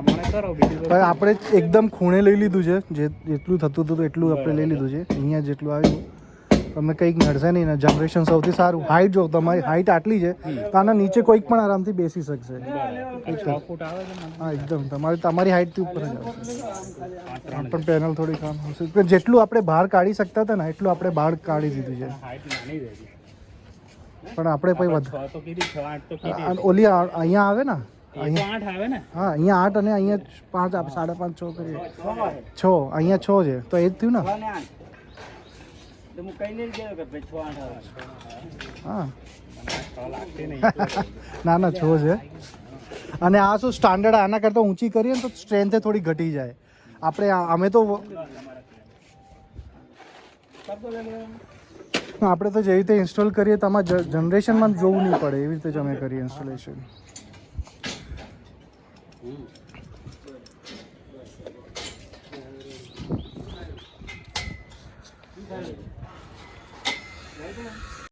ભાઈ આપણે એકદમ ખૂણે લઈ લીધું છે, જેટલું થતું હતું એટલું આપણે લઈ લીધું છે. અહીંયા જેટલું આવ્યું તમને કંઈક નડશે નહીં ને. જનરેશન સૌથી સારું. હાઈટ જો તમારી હાઈટ આટલી છે તો આના નીચે કોઈક પણ આરામથી બેસી શકશે. હા એકદમ તમારી હાઈટથી ઉપર જ આવશે. પણ પેનલ થોડી કામ આવશે. જેટલું આપણે બહાર કાઢી શકતા હતા ને એટલું આપણે બહાર કાઢી દીધું છે. પણ આપણે પછી ઓલી અહીંયા આવે ને હા અહીંયા 8 અને અહીંયા 5 5.5 6 કરીએ 6 અહીંયા 6 છે તો એ જ થયું ને. હા ના ના 6 છે. અને આ શું સ્ટાન્ડર્ડ આના કરતાં ઊંચી કરીએ ને તો સ્ટ્રેન્થ થોડી ઘટી જાય. અમે તો જેવી રીતે ઇન્સ્ટોલ કરીએ તો આમાં જનરેશનમાં જોવું નહીં પડે એવી રીતે જ અમે કરીએ ઇન્સ્ટોલેશન.